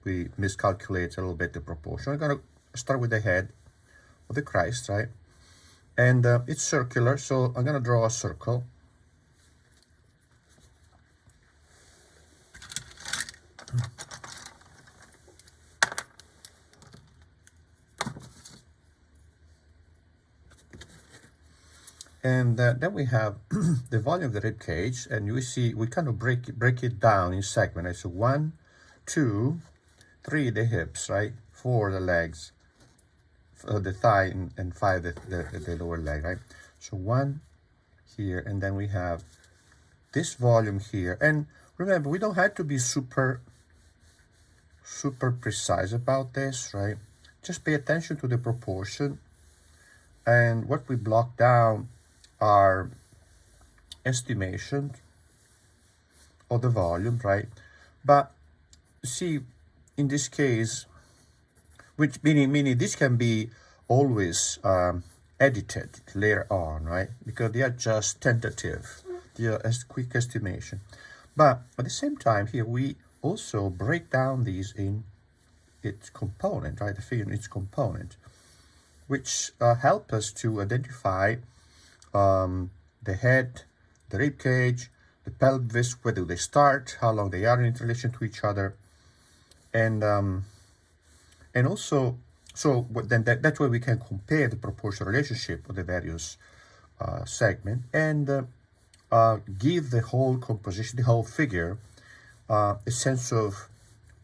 we miscalculate a little bit the proportion. I'm gonna start with the head of the Christ, right? And it's circular, so I'm gonna draw a circle. And then we have the volume of the rib cage, and you see we kind of break it down in segments. Right? So 1, 2, 3 the hips, right? 4 the legs, the thigh, and 5 the lower leg, right? So 1 here, and then we have this volume here. And remember, we don't have to be super precise about this, right? Just pay attention to the proportion, and what we block down are estimation of the volume, right? But see, in this case, which meaning this can be always edited later on, right? Because they are just tentative, they are as quick estimation. But at the same time, here we also break down these in its component, right? The figure in its component, which help us to identify the head, the rib cage, the pelvis, where do they start, how long they are in relation to each other, and also, so then that way we can compare the proportional relationship of the various segments and give the whole composition, the whole figure, a sense of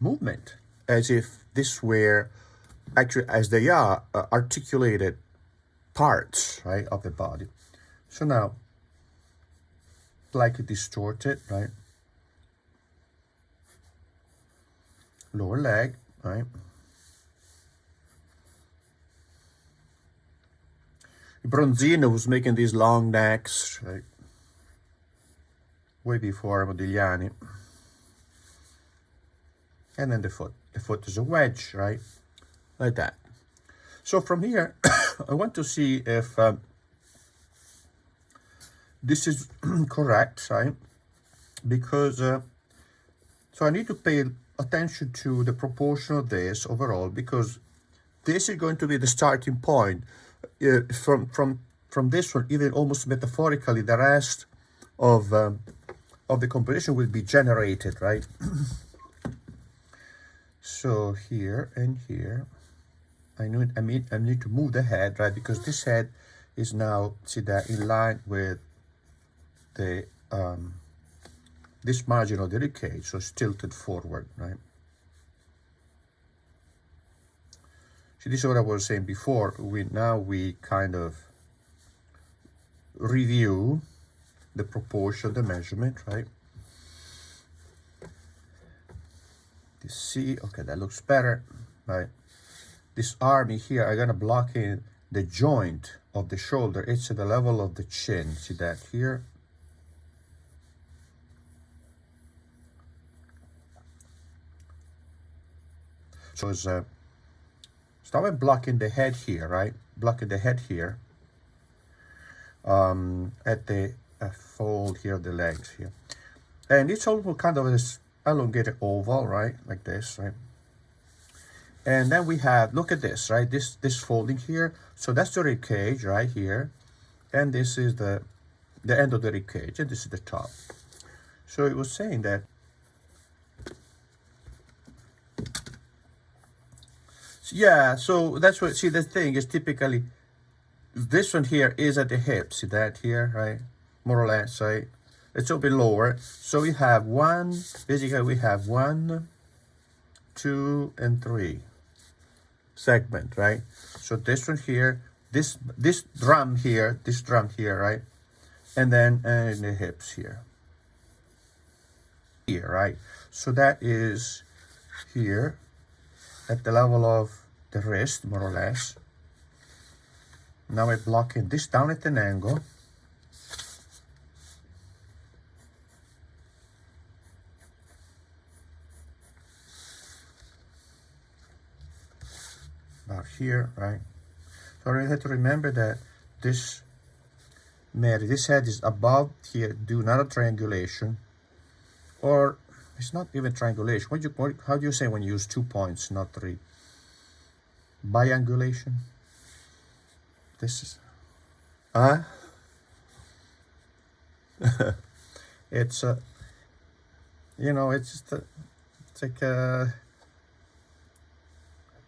movement, as if this were actually, as they are, articulated parts, right, of the body. So now, slightly distorted, right? Lower leg, right? Bronzino was making these long necks, right? Way before Modigliani. And then the foot. The foot is a wedge, right? Like that. So from here, I want to see if this is correct, right? Because, so I need to pay attention to the proportion of this overall, because this is going to be the starting point. From this one, even almost metaphorically, the rest of the composition will be generated, right? So here and here, I need to move the head, right? Because this head is now, see that, in line with the this margin of the rib cage, so it's tilted forward, right? See, this is what I was saying before. We kind of review the proportion, the measurement, right? You see, okay, that looks better, right? This arm here, I'm gonna block in the joint of the shoulder. It's at the level of the chin. See that here? So it's start blocking the head here, right? Blocking the head here. At the fold here of the legs here. And it's also kind of this elongated oval, right? Like this, right? And then we have, look at this, right? This folding here. So that's the rib cage right here. And this is the end of the rib cage, and this is the top. So it was saying that yeah, so that's what, see, the thing is typically this one here is at the hip. See that here, right? More or less, right? It's a bit lower. So we have basically we have 1, 2, and 3 segment, right? So this one here, this drum here, right? And then in the hips here, right? So that is here at the level of the wrist, more or less. Now we're blocking this down at an angle. About here, right? So you have to remember that this head is above here. Do another triangulation, or It's not even triangulation. How do you say when you use 2 points, not 3? Biangulation? This is... Huh? It's you know, it's just it's like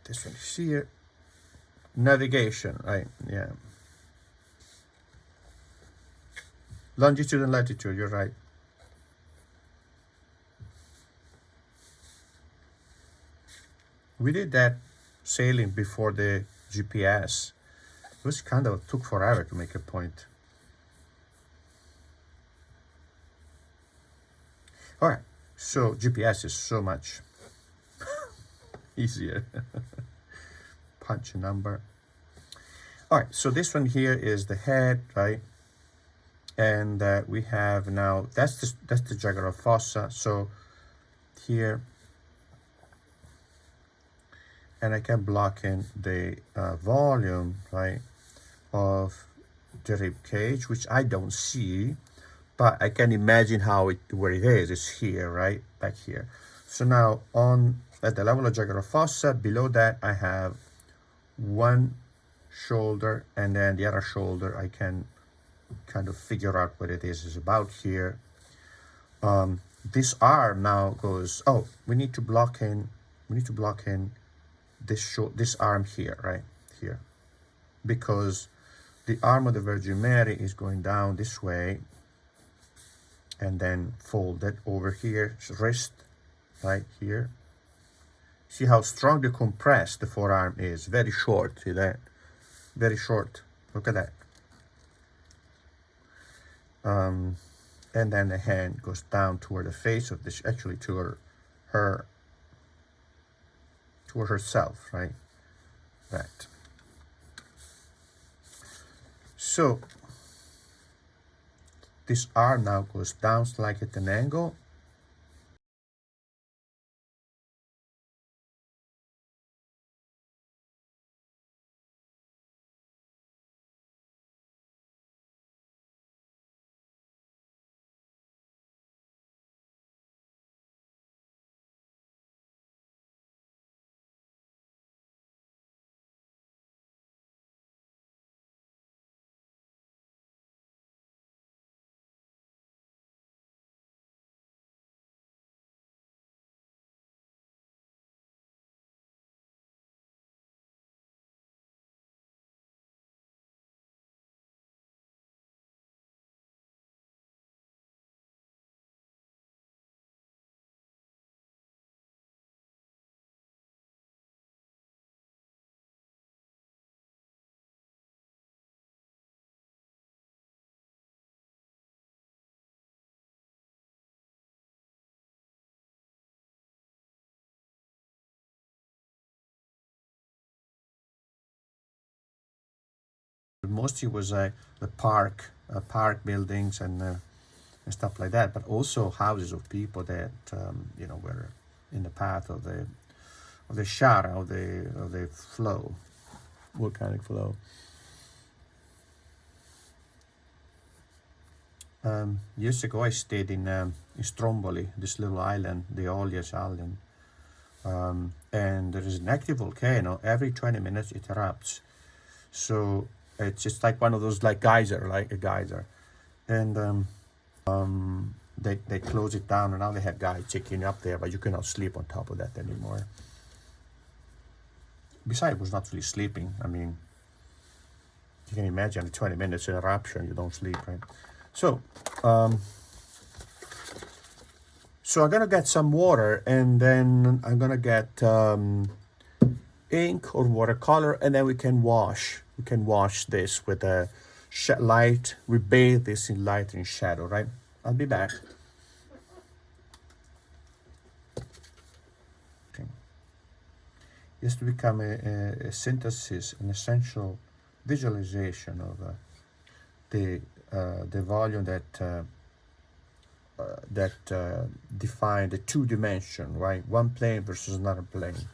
this one. See here, navigation, right? Yeah. Longitude and latitude. You're right. We did that sailing before the GPS. It was kind of took forever to make a point. All right. So GPS is so much easier. Punch a number. All right, so this one here is the head, right? And we have now, that's the jugular fossa. So here, and I can block in the volume, right, of the rib cage, which I don't see, but I can imagine where it is. It's here, right, back here. So now at the level of jugular fossa, below that I have one shoulder, and then the other shoulder I can kind of figure out what it is. It's about here. This arm now goes, oh, we need to block in this arm here, right here, because the arm of the Virgin Mary is going down this way and then folded over here, wrist right here. See how strongly compressed the forearm is. Very short, see that? Very short. Look at that. And then the hand goes down toward the face of this, actually to herself, right? That. So this arm now goes down slightly at an angle. Mostly was the park buildings and stuff like that, but also houses of people that you know, were in the path of the shadow of the flow, volcanic flow. Years ago, I stayed in Stromboli, this little island, the Ollias Island, and there is an active volcano. Every 20 minutes it erupts, so it's just like one of those, like a geyser, and they close it down, and now they have guys checking up there, but you cannot sleep on top of that anymore. Besides, it was not really sleeping. I mean, you can imagine 20 minutes in eruption, you don't sleep, right? So, so I'm gonna get some water, and then I'm gonna get ink or watercolor, and then we can wash this with a light. We bathe this in light and shadow, right? I'll be back. Okay. Just to become a synthesis, an essential visualization of the volume that define the two dimension, right? One plane versus another plane.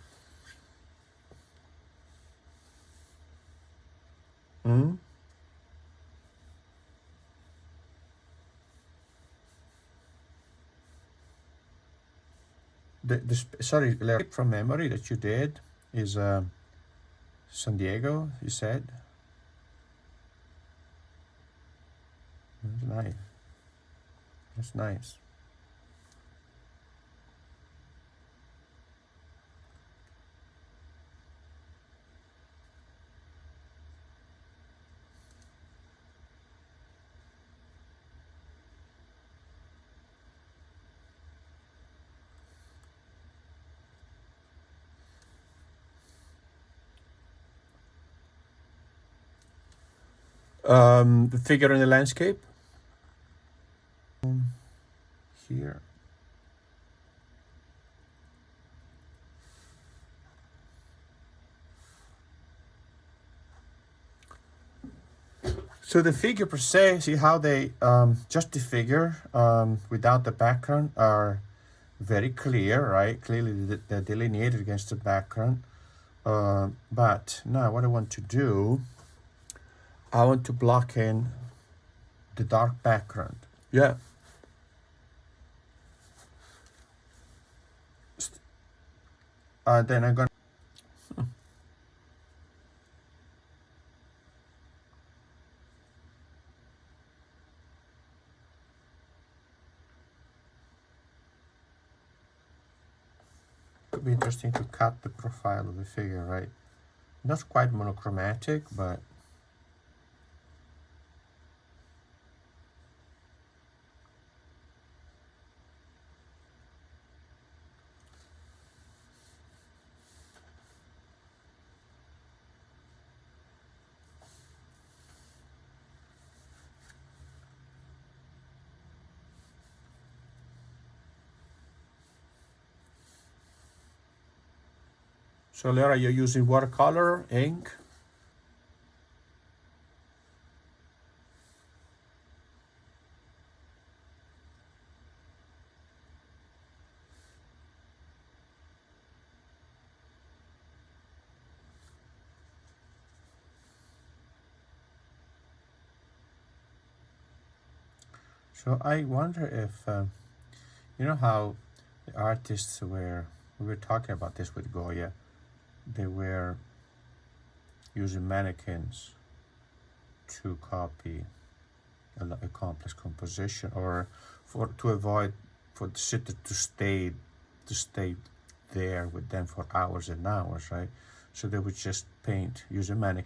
sorry, from memory that you did is San Diego, you said. That's nice. That's nice. The figure in the landscape here. So the figure per se, see how they, just the figure without the background are very clear, right? Clearly they're delineated against the background. But now what I want to do, I want to block in the dark background. Yeah. Then I'm gonna could be interesting to cut the profile of the figure, right? Not quite monochromatic, but so Laura, you're using watercolor, ink? So I wonder if, you know how the artists were, we were talking about this with Goya, they were using mannequins to copy a complex composition, or to avoid for the sitter to stay there with them for hours and hours, right? So they would just paint, use a mannequin